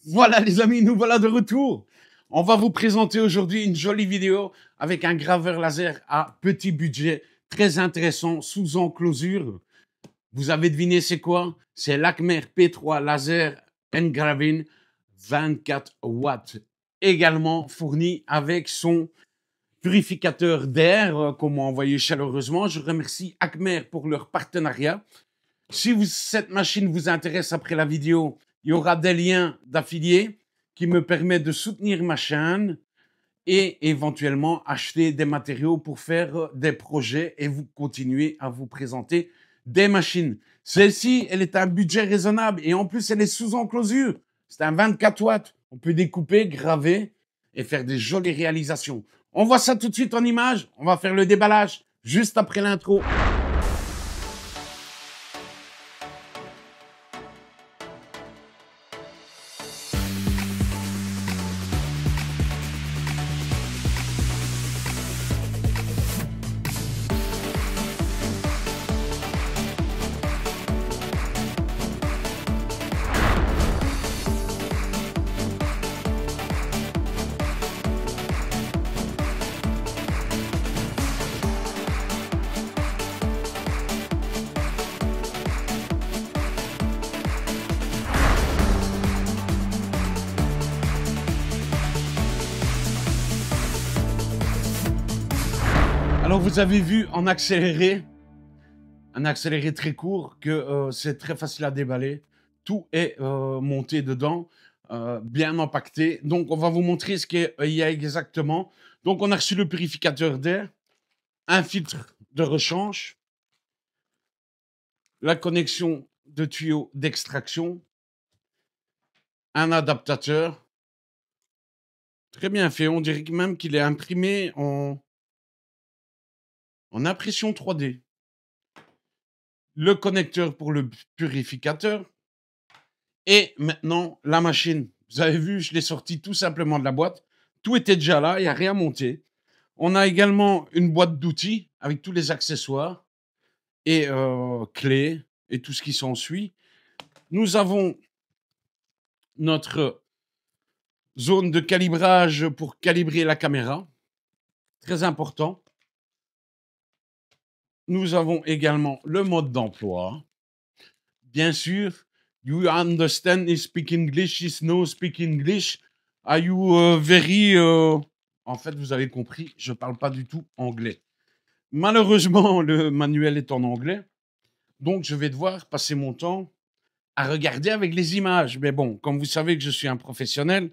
Voilà les amis, nous voilà de retour. On va vous présenter aujourd'hui une jolie vidéo avec un graveur laser à petit budget, très intéressant, sous enclosure. Vous avez deviné c'est quoi? C'est l'Acmer P3 Laser Engraving 24 watts. Également fourni avec son purificateur d'air qu'on m'a envoyé chaleureusement. Je remercie Acmer pour leur partenariat. Si cette machine vous intéresse après la vidéo, il y aura des liens d'affiliés qui me permettent de soutenir ma chaîne et éventuellement acheter des matériaux pour faire des projets et vous continuer à vous présenter des machines. Celle-ci, elle est à un budget raisonnable et en plus, elle est sous enclosure. C'est un 24 watts. On peut découper, graver et faire des jolies réalisations. On voit ça tout de suite en image. On va faire le déballage juste après l'intro. Alors, vous avez vu en accéléré, un accéléré très court, que c'est très facile à déballer. Tout est monté dedans, bien empaqueté. Donc, on va vous montrer ce qu'il y a exactement. Donc, on a reçu le purificateur d'air, un filtre de rechange, la connexion de tuyau d'extraction, un adaptateur. Très bien fait. On dirait même qu'il est imprimé en impression 3D. Le connecteur pour le purificateur. Et maintenant, la machine. Vous avez vu, je l'ai sorti tout simplement de la boîte. Tout était déjà là, il n'y a rien monté. On a également une boîte d'outils avec tous les accessoires et clés et tout ce qui s'ensuit. Nous avons notre zone de calibrage pour calibrer la caméra. Très important. Nous avons également le mode d'emploi. Bien sûr, you understand, you speak English, is no speak English. Are you very... En fait, vous avez compris, je ne parle pas du tout anglais. Malheureusement, le manuel est en anglais. Donc, je vais devoir passer mon temps à regarder avec les images. Mais bon, comme vous savez que je suis un professionnel,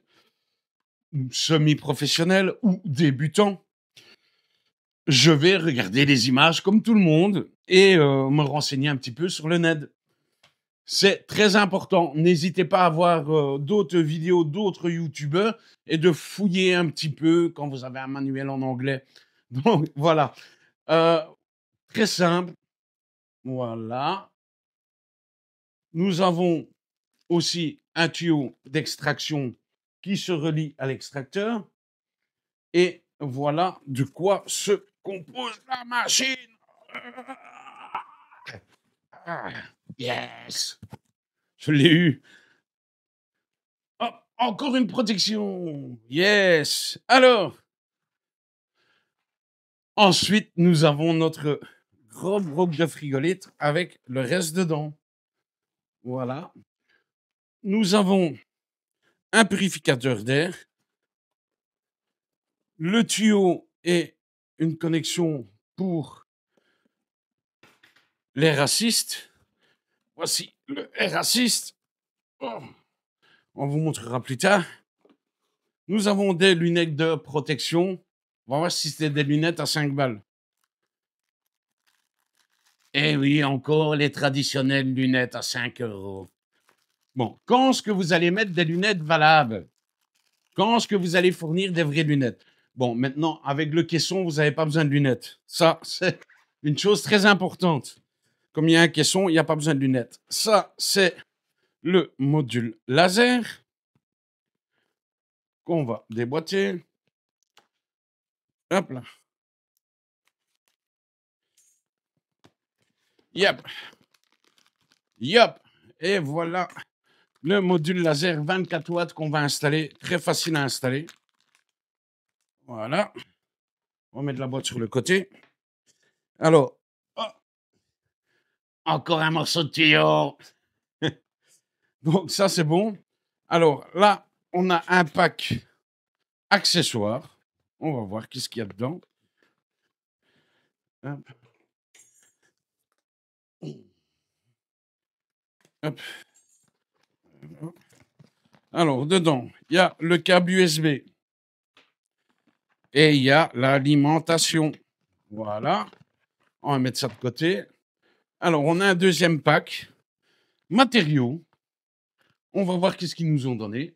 semi-professionnel ou débutant, je vais regarder les images comme tout le monde et me renseigner un petit peu sur le net. C'est très important. N'hésitez pas à voir d'autres vidéos, d'autres youtubeurs et de fouiller un petit peu quand vous avez un manuel en anglais. Donc, voilà. Très simple. Voilà. Nous avons aussi un tuyau d'extraction qui se relie à l'extracteur. Et voilà de quoi se compose la machine. Yes! Je l'ai eu. Oh, encore une protection. Yes. Alors, ensuite, nous avons notre gros bloc de frigolite avec le reste dedans. Voilà. Nous avons un purificateur d'air, le tuyau et une connexion pour l'air assist. Voici le air assist. Oh. On vous montrera plus tard. Nous avons des lunettes de protection. On va voir si c'est des lunettes à 5 balles. Eh oui, encore les traditionnelles lunettes à 5 €. Bon, quand est-ce que vous allez mettre des lunettes valables? Quand est-ce que vous allez fournir des vraies lunettes? Bon, maintenant, avec le caisson, vous n'avez pas besoin de lunettes. Ça, c'est une chose très importante. Comme il y a un caisson, il n'y a pas besoin de lunettes. Ça, c'est le module laser qu'on va déboîter. Hop là. Yep. Yep. Et voilà le module laser 24 watts qu'on va installer. Très facile à installer. Voilà. On va mettre la boîte sur le côté. Alors, oh, encore un morceau de tuyau. Donc ça, c'est bon. Alors là, on a un pack accessoire. On va voir qu'est-ce qu'il y a dedans. Hop. Hop. Alors, dedans, il y a le câble USB. Et il y a l'alimentation. Voilà. On va mettre ça de côté. Alors, on a un deuxième pack. Matériaux. On va voir qu'est-ce qu'ils nous ont donné.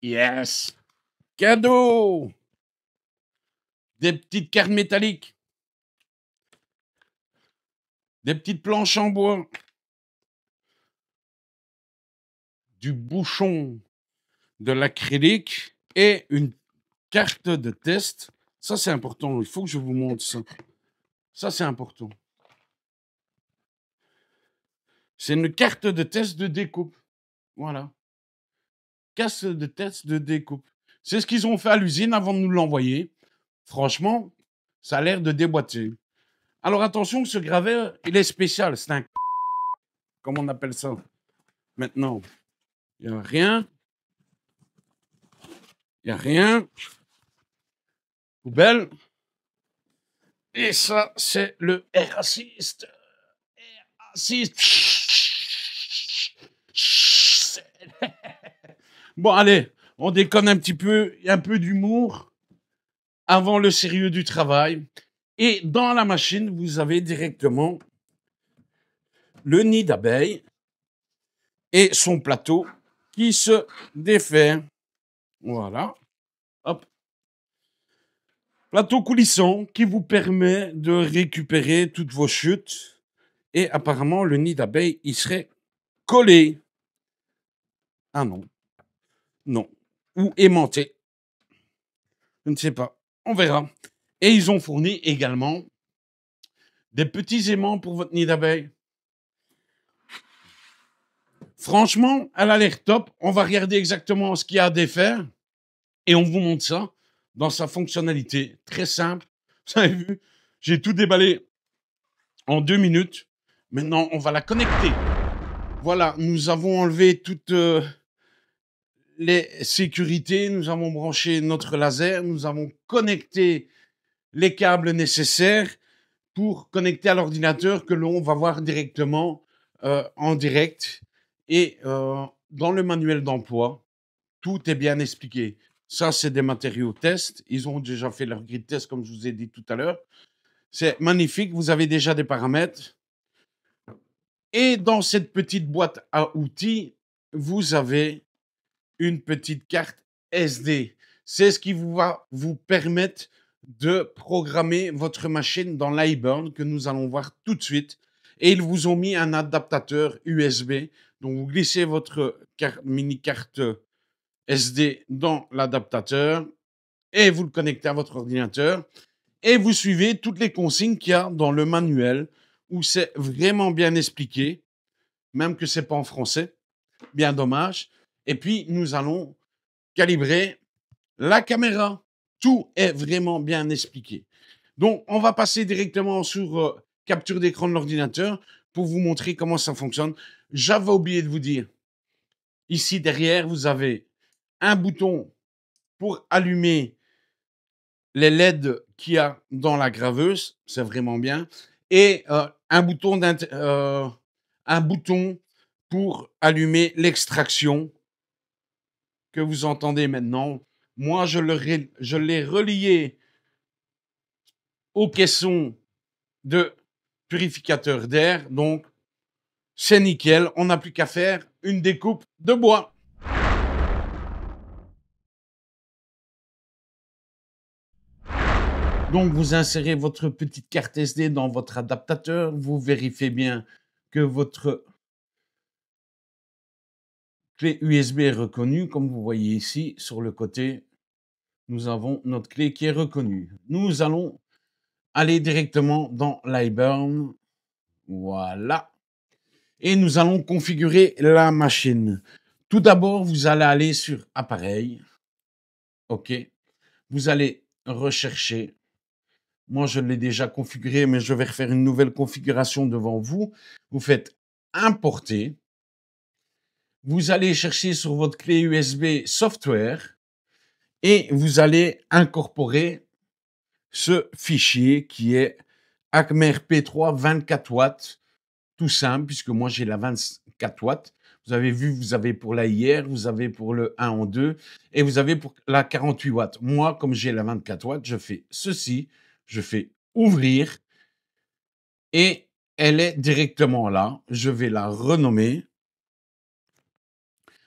Yes! Cadeau! Des petites cartes métalliques. Des petites planches en bois. Du bouchon de l'acrylique et une carte de test. Ça, c'est important. Il faut que je vous montre ça. Ça, c'est important. C'est une carte de test de découpe. Voilà. Carte de test de découpe. C'est ce qu'ils ont fait à l'usine avant de nous l'envoyer. Franchement, ça a l'air de déboîter. Alors attention, ce graveur, il est spécial. C'est un... Comment on appelle ça? Maintenant, il n'y a rien. Il n'y a rien. Poubelle. Et ça, c'est le Air Assist. Air Assist. Bon, allez, on déconne un petit peu. Il y a un peu d'humour avant le sérieux du travail. Et dans la machine, vous avez directement le nid d'abeille et son plateau qui se défait. Voilà. Hop. Plateau coulissant qui vous permet de récupérer toutes vos chutes. Et apparemment, le nid d'abeille, il serait collé. Ah non. Non. Ou aimanté. Je ne sais pas. On verra. Et ils ont fourni également des petits aimants pour votre nid d'abeille. Franchement, elle a l'air top. On va regarder exactement ce qu'il y a à défaire. Et on vous montre ça dans sa fonctionnalité. Très simple. Vous avez vu, j'ai tout déballé en 2 minutes. Maintenant, on va la connecter. Voilà, nous avons enlevé toutes les sécurités. Nous avons branché notre laser. Nous avons connecté les câbles nécessaires pour connecter à l'ordinateur que l'on va voir directement en direct. Et dans le manuel d'emploi, tout est bien expliqué. Ça, c'est des matériaux test. Ils ont déjà fait leur grid test, comme je vous ai dit tout à l'heure. C'est magnifique. Vous avez déjà des paramètres. Et dans cette petite boîte à outils, vous avez une petite carte SD. C'est ce qui va vous permettre de programmer votre machine dans l'iBurn que nous allons voir tout de suite. Et ils vous ont mis un adaptateur USB. Donc, vous glissez votre mini carte SD dans l'adaptateur et vous le connectez à votre ordinateur et vous suivez toutes les consignes qu'il y a dans le manuel où c'est vraiment bien expliqué, même que c'est pas en français. Bien dommage. Et puis, nous allons calibrer la caméra. Tout est vraiment bien expliqué. Donc, on va passer directement sur capture d'écran de l'ordinateur pour vous montrer comment ça fonctionne. J'avais oublié de vous dire, ici derrière, vous avez un bouton pour allumer les LED qu'il y a dans la graveuse. C'est vraiment bien. Et un bouton pour allumer l'extraction que vous entendez maintenant. Moi, je l'ai relié au caisson de purificateur d'air. Donc, c'est nickel. On n'a plus qu'à faire une découpe de bois. Donc, vous insérez votre petite carte SD dans votre adaptateur. Vous vérifiez bien que votre clé USB est reconnue. Comme vous voyez ici, sur le côté, nous avons notre clé qui est reconnue. Nous allons aller directement dans l'iBurn. Voilà. et nous allons configurer la machine. Tout d'abord, vous allez aller sur Appareil. OK. Vous allez rechercher. Moi, je l'ai déjà configuré, mais je vais refaire une nouvelle configuration devant vous. Vous faites Importer. Vous allez chercher sur votre clé USB Software et vous allez incorporer ce fichier qui est Acmer P3 24 watts, tout simple, puisque moi j'ai la 24 watts. Vous avez vu, vous avez pour la IR, vous avez pour le 1 en 2 et vous avez pour la 48 watts. Moi, comme j'ai la 24 watts, je fais ceci, je fais ouvrir et elle est directement là. Je vais la renommer.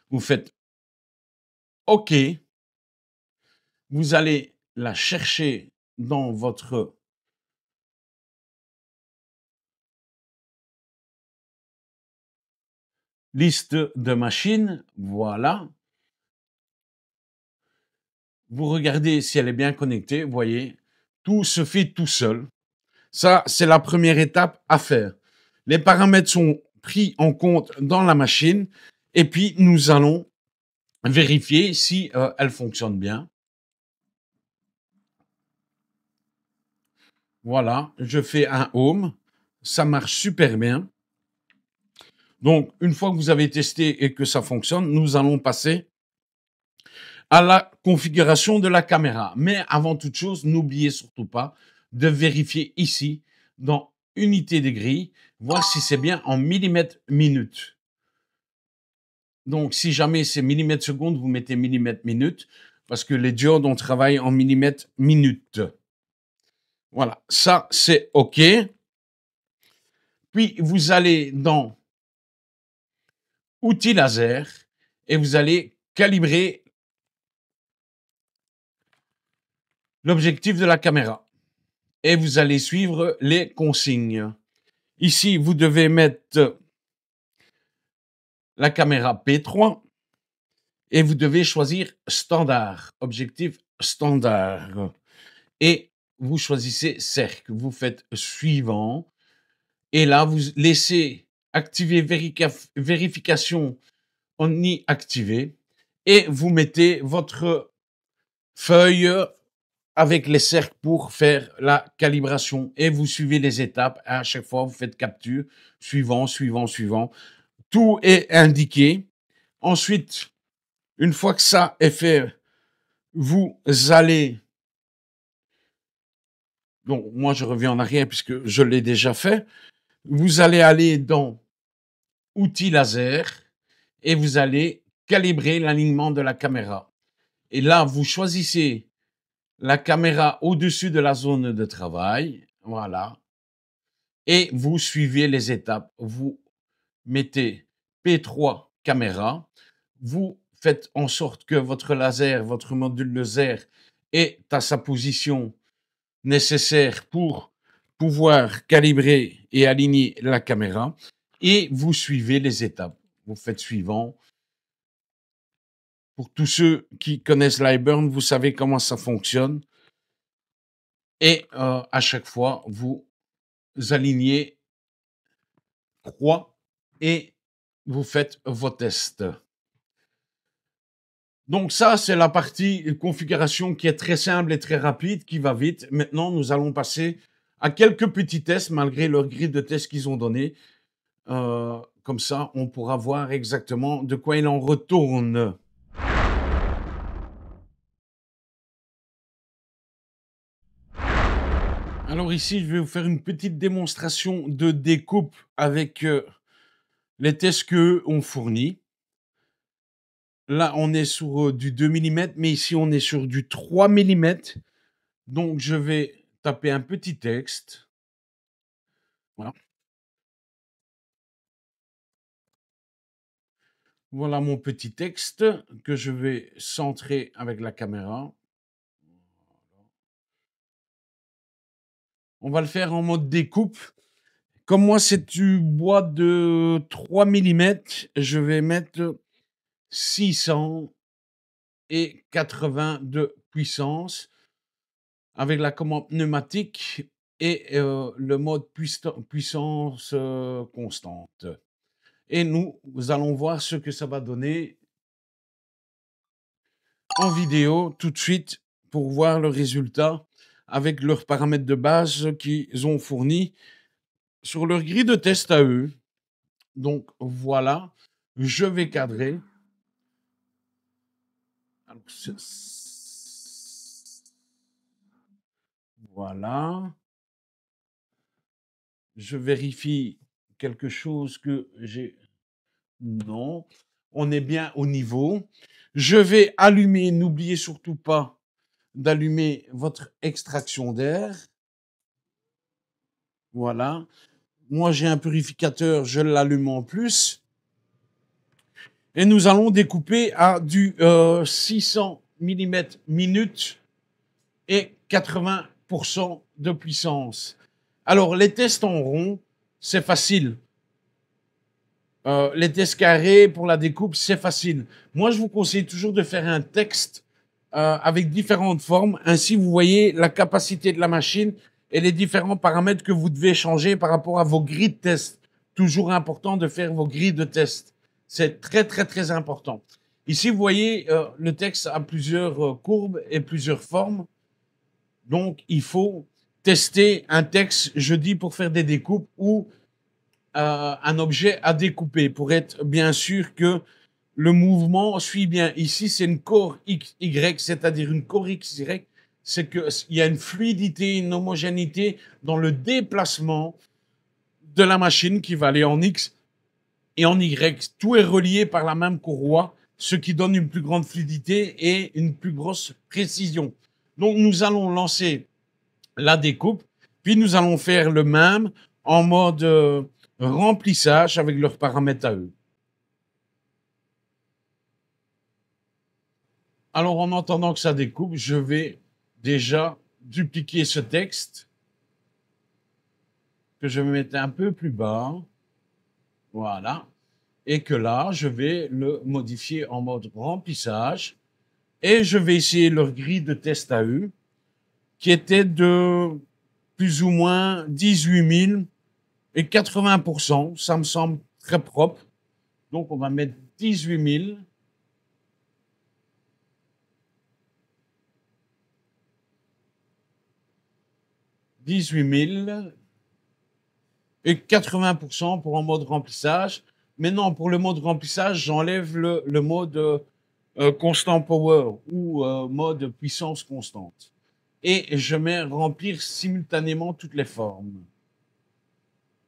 Vous faites OK. Vous allez la chercher dans votre liste de machines. Voilà. Vous regardez si elle est bien connectée. Vous voyez, tout se fait tout seul. Ça, c'est la première étape à faire. Les paramètres sont pris en compte dans la machine et puis nous allons vérifier si elle fonctionne bien. Voilà, je fais un home. Ça marche super bien. Donc, une fois que vous avez testé et que ça fonctionne, nous allons passer à la configuration de la caméra. Mais avant toute chose, n'oubliez surtout pas de vérifier ici, dans unité de grille, voir si c'est bien en millimètres minutes. Donc, si jamais c'est millimètres secondes, vous mettez millimètres minutes, parce que les diodes, on travaille en millimètres minutes. Voilà, ça, c'est OK. Puis, vous allez dans Outils laser et vous allez calibrer l'objectif de la caméra. Et vous allez suivre les consignes. Ici, vous devez mettre la caméra P3 et vous devez choisir standard, objectif standard. Et vous choisissez cercle, vous faites suivant. Et là, vous laissez activer vérification en y activé et vous mettez votre feuille avec les cercles pour faire la calibration et vous suivez les étapes. À chaque fois, vous faites capture, suivant, suivant, suivant. Tout est indiqué. Ensuite, une fois que ça est fait, vous allez... Donc, moi, je reviens en arrière puisque je l'ai déjà fait. Vous allez aller dans Outils laser et vous allez calibrer l'alignement de la caméra. Et là, vous choisissez la caméra au-dessus de la zone de travail. Voilà. Et vous suivez les étapes. Vous mettez P3 caméra. Vous faites en sorte que votre laser, votre module laser est à sa position nécessaire pour pouvoir calibrer et aligner la caméra. Et vous suivez les étapes. Vous faites suivant. Pour tous ceux qui connaissent l'iBurn, vous savez comment ça fonctionne. Et à chaque fois, vous alignez 3 et vous faites vos tests. Donc ça, c'est la partie configuration qui est très simple et très rapide, qui va vite. Maintenant, nous allons passer à quelques petits tests, malgré leur grille de tests qu'ils ont donné. Comme ça, on pourra voir exactement de quoi il en retourne. Alors ici, je vais vous faire une petite démonstration de découpe avec les tests qu'eux ont fournis. Là, on est sur du 2 mm, mais ici, on est sur du 3 mm. Donc, je vais taper un petit texte. Voilà. Voilà mon petit texte que je vais centrer avec la caméra. On va le faire en mode découpe. Comme moi, c'est du bois de 3 mm, je vais mettre 680 de puissance avec la commande pneumatique et le mode puissance constante. Et nous allons voir ce que ça va donner en vidéo tout de suite pour voir le résultat avec leurs paramètres de base qu'ils ont fournis sur leur grille de test à eux. Donc voilà, je vais cadrer. Alors, voilà. Je vérifie quelque chose que j'ai. Non, on est bien au niveau. Je vais allumer, n'oubliez surtout pas d'allumer votre extraction d'air. Voilà. Moi, j'ai un purificateur, je l'allume en plus. Et nous allons découper à du 600 mm minute et 80% de puissance. Alors, les tests en rond, c'est facile. Les tests carrés pour la découpe, c'est facile. Moi, je vous conseille toujours de faire un texte avec différentes formes. Ainsi, vous voyez la capacité de la machine et les différents paramètres que vous devez changer par rapport à vos grilles de test. Toujours important de faire vos grilles de test. C'est très, très, très important. Ici, vous voyez, le texte a plusieurs courbes et plusieurs formes. Donc, il faut tester un texte, je dis, pour faire des découpes ou un objet à découper pour être bien sûr que le mouvement suit bien. Ici, c'est une core XY, c'est-à-dire une core XY, c'est qu'il y a une fluidité, une homogénéité dans le déplacement de la machine qui va aller en X et en Y. Tout est relié par la même courroie, ce qui donne une plus grande fluidité et une plus grosse précision. Donc, nous allons lancer la découpe, puis nous allons faire le même en mode remplissage avec leurs paramètres à eux. Alors, en attendant que ça découpe, je vais déjà dupliquer ce texte que je vais mettre un peu plus bas. Voilà. Et que là, je vais le modifier en mode remplissage. Et je vais essayer leur grille de test à eux, qui était de plus ou moins 18 000 et 80%. Ça me semble très propre. Donc, on va mettre 18 000. 18 000 et 80% pour un mode remplissage. Mais non, pour le mode remplissage, j'enlève le mode constant power ou mode puissance constante. Et je mets remplir simultanément toutes les formes.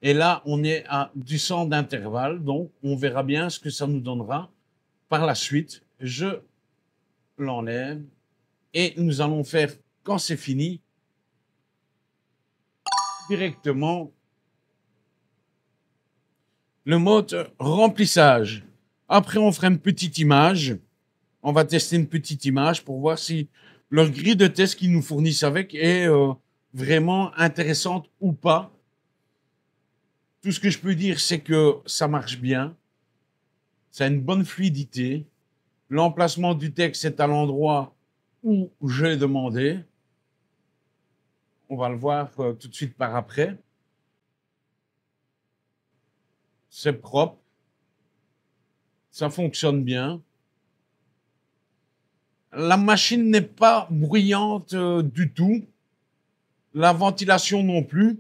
Et là, on est à du 100 d'intervalle, donc on verra bien ce que ça nous donnera. Par la suite, je l'enlève et nous allons faire, quand c'est fini, directement le mode remplissage. Après, on fera une petite image. On va tester une petite image pour voir si leur grille de test qu'ils nous fournissent avec est vraiment intéressante ou pas. Tout ce que je peux dire, c'est que ça marche bien. Ça a une bonne fluidité. L'emplacement du texte est à l'endroit où j'ai demandé. On va le voir tout de suite par après. C'est propre. Ça fonctionne bien. La machine n'est pas bruyante du tout. La ventilation non plus.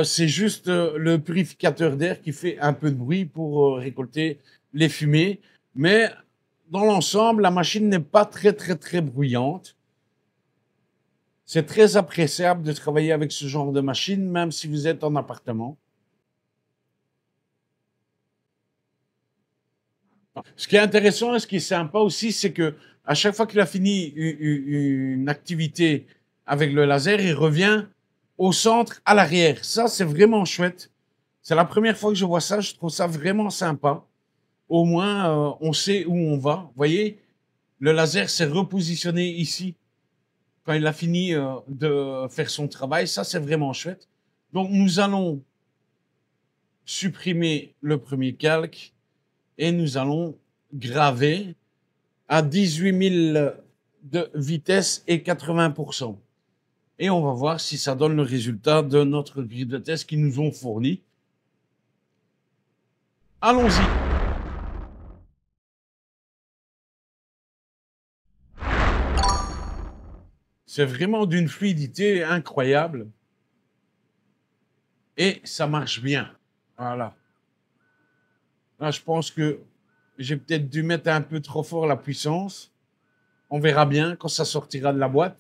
C'est juste le purificateur d'air qui fait un peu de bruit pour récolter les fumées. Mais dans l'ensemble, la machine n'est pas très, très, très bruyante. C'est très appréciable de travailler avec ce genre de machine, même si vous êtes en appartement. Ce qui est intéressant et ce qui est sympa aussi, c'est que à chaque fois qu'il a fini une activité avec le laser, il revient au centre, à l'arrière. Ça, c'est vraiment chouette. C'est la première fois que je vois ça. Je trouve ça vraiment sympa. Au moins, on sait où on va. Vous voyez, le laser s'est repositionné ici quand il a fini de faire son travail. Ça, c'est vraiment chouette. Donc, nous allons supprimer le premier calque et nous allons graver à 18 000 de vitesse et 80%. Et on va voir si ça donne le résultat de notre grille de test qu'ils nous ont fourni. Allons-y. C'est vraiment d'une fluidité incroyable. Et ça marche bien. Voilà. Là, je pense que j'ai peut-être dû mettre un peu trop fort la puissance. On verra bien quand ça sortira de la boîte.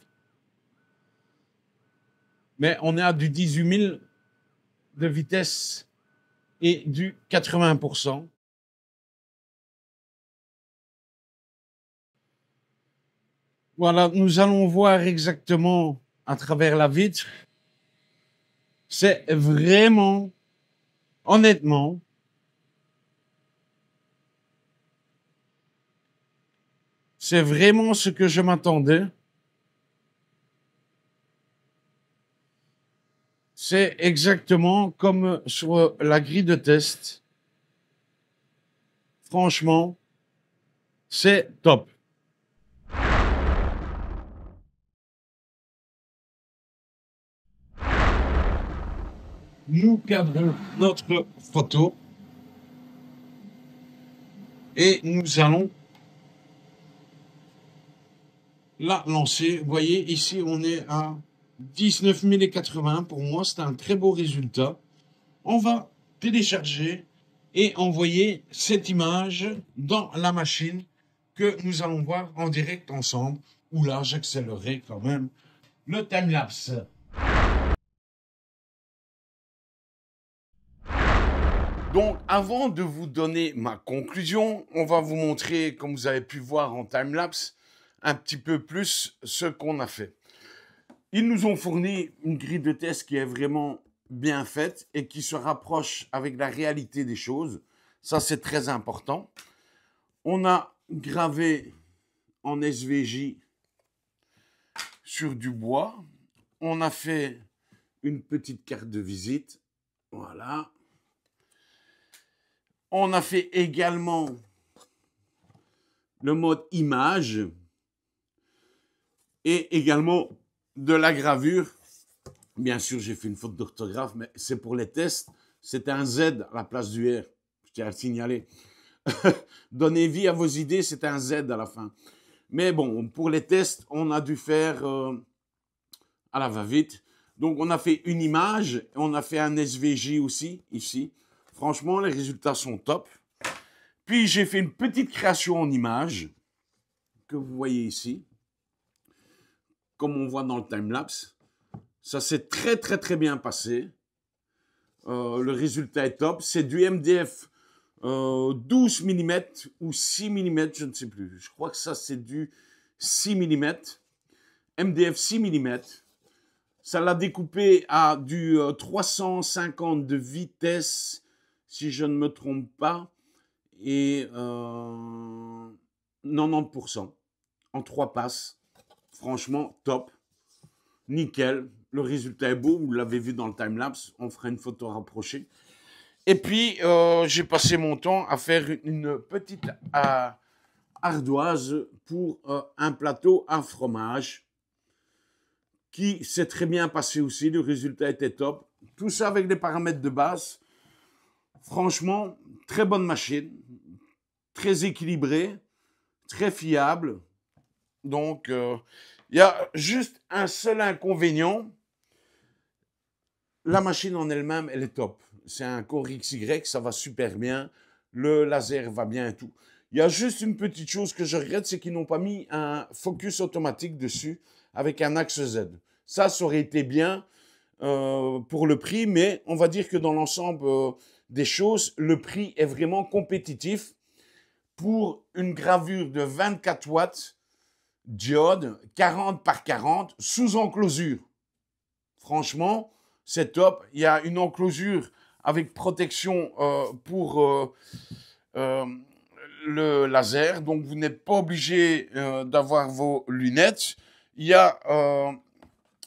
Mais on est à du 18 000 de vitesse et du 80%. Voilà, nous allons voir exactement à travers la vitre. C'est vraiment, honnêtement, c'est vraiment ce que je m'attendais. C'est exactement comme sur la grille de test. Franchement, c'est top. Nous cadrons notre photo et nous allons la lancer. Vous voyez, ici, on est à 19 080. Pour moi, c'est un très beau résultat. On va télécharger et envoyer cette image dans la machine que nous allons voir en direct ensemble. Ou là, j'accélérerai quand même le time-lapse. Donc, avant de vous donner ma conclusion, on va vous montrer, comme vous avez pu voir en time-lapse, un petit peu plus ce qu'on a fait. Ils nous ont fourni une grille de test qui est vraiment bien faite et qui se rapproche avec la réalité des choses. Ça, c'est très important. On a gravé en SVJ sur du bois. On a fait une petite carte de visite. Voilà. On a fait également le mode image et également de la gravure. Bien sûr, j'ai fait une faute d'orthographe, mais c'est pour les tests. C'est un Z à la place du R. Je tiens à le signaler. Donnez vie à vos idées, c'est un Z à la fin. Mais bon, pour les tests, on a dû faire à la va-vite. Donc, on a fait une image, on a fait un SVJ aussi, ici. Franchement, les résultats sont top. Puis, j'ai fait une petite création en image, que vous voyez ici, comme on voit dans le time-lapse. Ça s'est très bien passé. Le résultat est top. C'est du MDF 12 mm ou 6 mm, je ne sais plus. Je crois que ça, c'est du 6 mm. MDF 6 mm. Ça l'a découpé à du 350 de vitesse, si je ne me trompe pas, et 90% en 3 passes. Franchement, top. Nickel. Le résultat est beau. Vous l'avez vu dans le time-lapse. On fera une photo rapprochée. Et puis, j'ai passé mon temps à faire une petite ardoise pour un plateau à fromage qui s'est très bien passé aussi. Le résultat était top. Tout ça avec des paramètres de base. Franchement, très bonne machine. Très équilibrée. Très fiable. Donc, il y a juste un seul inconvénient. La machine en elle-même, elle est top. C'est un Core XY, ça va super bien. Le laser va bien et tout. Il y a juste une petite chose que je regrette, c'est qu'ils n'ont pas mis un focus automatique dessus avec un axe Z. Ça aurait été bien pour le prix, mais on va dire que dans l'ensemble des choses, le prix est vraiment compétitif pour une gravure de 24 watts diode 40 par 40 sous enclosure. Franchement, c'est top. Il y a une enclosure avec protection pour le laser. Donc, vous n'êtes pas obligé d'avoir vos lunettes. Il y a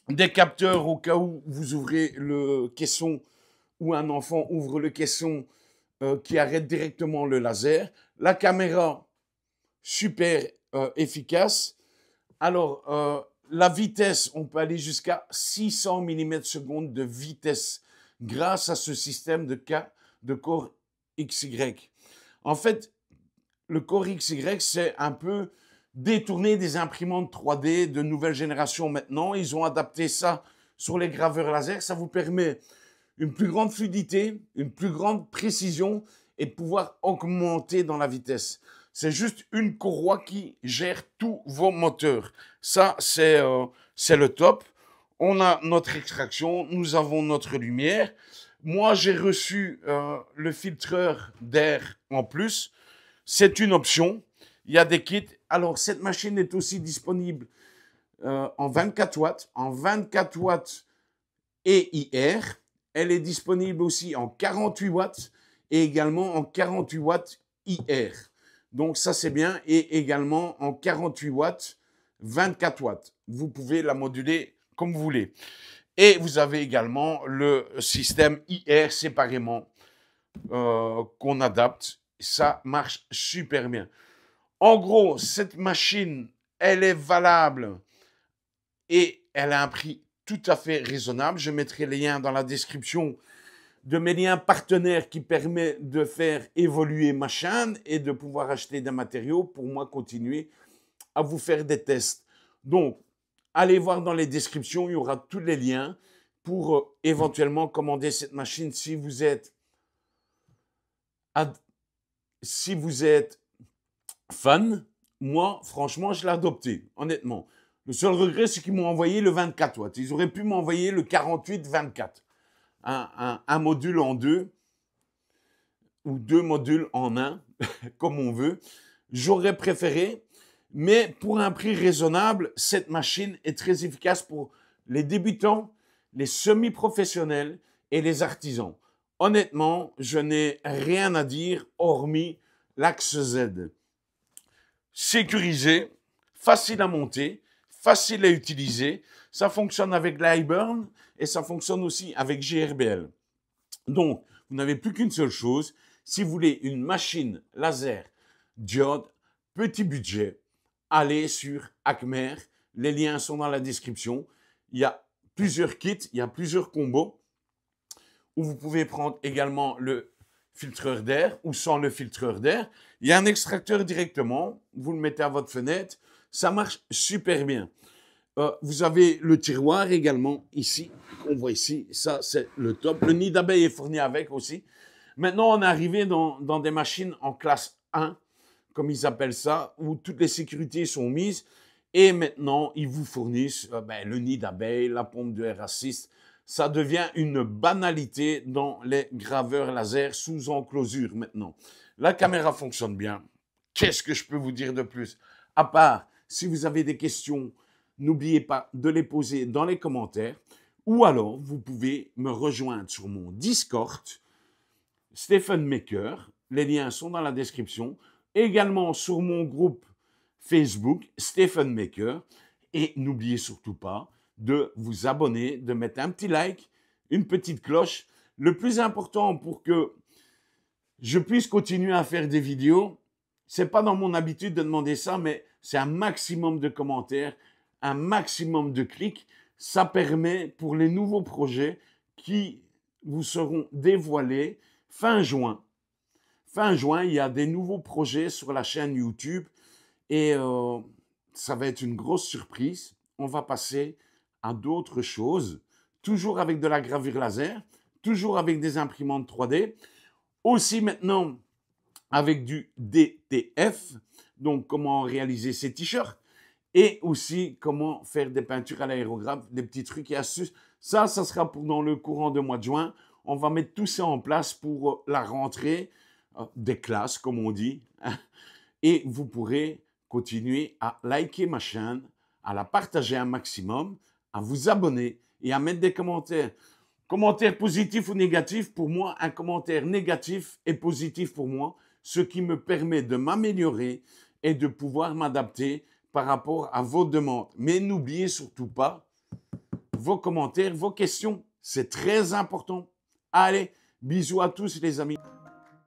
des capteurs au cas où vous ouvrez le caisson ou un enfant ouvre le caisson qui arrête directement le laser. La caméra, super efficace. Alors, la vitesse, on peut aller jusqu'à 600 mm/s de vitesse grâce à ce système de Core XY. En fait, le Core XY, c'est un peu détourné des imprimantes 3D de nouvelle génération maintenant. Ils ont adapté ça sur les graveurs laser. Ça vous permet une plus grande fluidité, une plus grande précision et de pouvoir augmenter dans la vitesse. C'est juste une courroie qui gère tous vos moteurs. Ça, c'est le top. On a notre extraction, nous avons notre lumière. Moi, j'ai reçu le filtreur d'air en plus. C'est une option. Il y a des kits. Alors, cette machine est aussi disponible en 24 watts, en 24 watts et IR. Elle est disponible aussi en 48 watts et également en 48 watts IR. Donc, ça, c'est bien. Et également en 48 watts, 24 watts. Vous pouvez la moduler comme vous voulez. Et vous avez également le système IR séparément qu'on adapte. Ça marche super bien. En gros, cette machine, elle est valable et elle a un prix tout à fait raisonnable. Je mettrai les liens dans la description de mes liens partenaires qui permettent de faire évoluer ma chaîne et de pouvoir acheter des matériaux pour moi continuer à vous faire des tests. Donc, allez voir dans les descriptions, il y aura tous les liens pour éventuellement commander cette machine si vous êtes fan. Moi, franchement, je l'ai adopté, honnêtement. Le seul regret, c'est qu'ils m'ont envoyé le 24 watts. Ils auraient pu m'envoyer le 48-24. Un module en deux ou deux modules en un, comme on veut. J'aurais préféré, mais pour un prix raisonnable, cette machine est très efficace pour les débutants, les semi-professionnels et les artisans. Honnêtement, je n'ai rien à dire hormis l'axe Z. Sécurisé, facile à monter, facile à utiliser. Ça fonctionne avec l'iBurn et ça fonctionne aussi avec GRBL. Donc, vous n'avez plus qu'une seule chose. Si vous voulez une machine laser diode, petit budget, allez sur Acmer. Les liens sont dans la description. Il y a plusieurs kits, il y a plusieurs combos où vous pouvez prendre également le filtreur d'air ou sans le filtreur d'air. Il y a un extracteur directement. Vous le mettez à votre fenêtre. Ça marche super bien. Vous avez le tiroir également ici, on voit ici, ça c'est le top. Le nid d'abeille est fourni avec aussi. Maintenant, on est arrivé dans des machines en classe 1, comme ils appellent ça, où toutes les sécurités sont mises. Et maintenant, ils vous fournissent le nid d'abeille, la pompe de air assist. Ça devient une banalité dans les graveurs laser sous enclosure maintenant. La caméra fonctionne bien. Qu'est-ce que je peux vous dire de plus? À part, si vous avez des questions, n'oubliez pas de les poser dans les commentaires ou alors vous pouvez me rejoindre sur mon Discord, Stephen Maker. Les liens sont dans la description. Également sur mon groupe Facebook, Stephen Maker. Et n'oubliez surtout pas de vous abonner, de mettre un petit like, une petite cloche. Le plus important pour que je puisse continuer à faire des vidéos, c'est pas dans mon habitude de demander ça, mais c'est un maximum de commentaires, un maximum de clics. Ça permet pour les nouveaux projets qui vous seront dévoilés fin juin. Fin juin, il y a des nouveaux projets sur la chaîne YouTube et ça va être une grosse surprise. On va passer à d'autres choses, toujours avec de la gravure laser, toujours avec des imprimantes 3D, aussi maintenant avec du DTF, donc comment réaliser ces t-shirts, et aussi comment faire des peintures à l'aérographe, des petits trucs et astuces. Ça sera pour dans le courant du mois de juin. On va mettre tout ça en place pour la rentrée des classes, comme on dit. Et vous pourrez continuer à liker ma chaîne, à la partager un maximum, à vous abonner et à mettre des commentaires. Commentaires positifs ou négatifs, pour moi, un commentaire négatif est positif pour moi, ce qui me permet de m'améliorer et de pouvoir m'adapter par rapport à vos demandes. Mais n'oubliez surtout pas vos commentaires, vos questions. C'est très important. Allez, bisous à tous les amis.